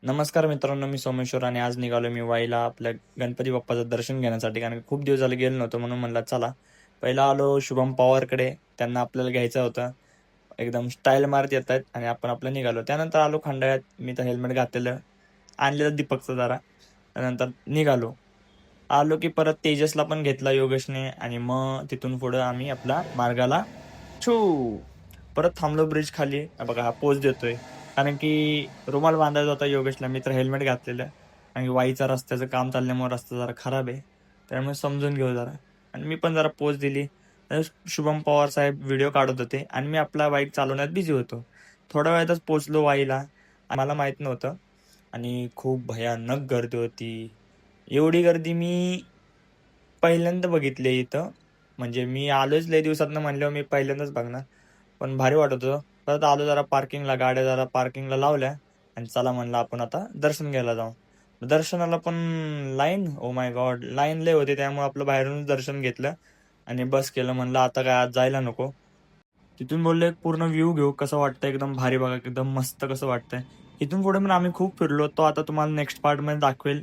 नमस्कार मित्रांनो, मी सोमेश्वर आणि आज निघालो मी वाईला आपल्या गणपती बाप्पाचं दर्शन घेण्यासाठी. कारण खूप दिवस झाले गेलो नव्हतो, म्हणून म्हणलं चला. पहिला आलो शुभम पवारकडे, त्यांना आपल्याला घ्यायचं होतं. एकदम स्टाईल मारत येत आहेत आणि आपण आपलं निघालो. त्यानंतर आलो खंडाळ्यात, मी तर हेल्मेट घातलेलं आणलेलं दीपकचं जरा. त्यानंतर निघालो. आलो की परत तेजसला पण घेतला योगेशने आणि मग तिथून पुढं आम्ही आपला मार्गाला छू परत थांबलो ब्रिज खाली. बघा हा पोज देतोय, कारण की रुमाल बांधायचा होता योगेशला. मी तर हेल्मेट घातलेलं, आणि वाईचा रस्त्याचं काम चालल्यामुळे रस्ता जरा खराब आहे, त्यामुळे समजून घेऊ जरा. आणि मी पण जरा पोज दिली. तर शुभम पवार साहेब व्हिडिओ काढत होते आणि मी आपला बाईक चालवण्यात बिझी होतो. थोड्या वेळातच पोचलो वाईला. मला माहित नव्हतं आणि खूप भयानक गर्दी होती. एवढी गर्दी मी पहिल्यांदा बघितली इथं. म्हणजे मी आलोच लय दिवसातनं, म्हणल्यावर मी पहिल्यांदाच बघणार. पण भारी वाटत होतं. परत आलो जरा पार्किंगला, गाड्या जरा पार्किंगला लावल्या आणि चला म्हणलं आपण आता दर्शन घ्यायला जाऊ. दर्शनाला पण line, oh my God, line लय होते. त्यामुळे आपलं बाहेरूनच दर्शन घेतलं आणि बस केलं. म्हणलं आता काय आज जायला नको. तिथून बोलले पूर्ण व्ह्यू घेऊ, कसं वाटतं, एकदम भारी बघा, एकदम मस्त कसं वाटतंय. इथून पुढे पण आम्ही खूप फिरलो, तो आता तुम्हाला नेक्स्ट पार्टमध्ये दाखवेल.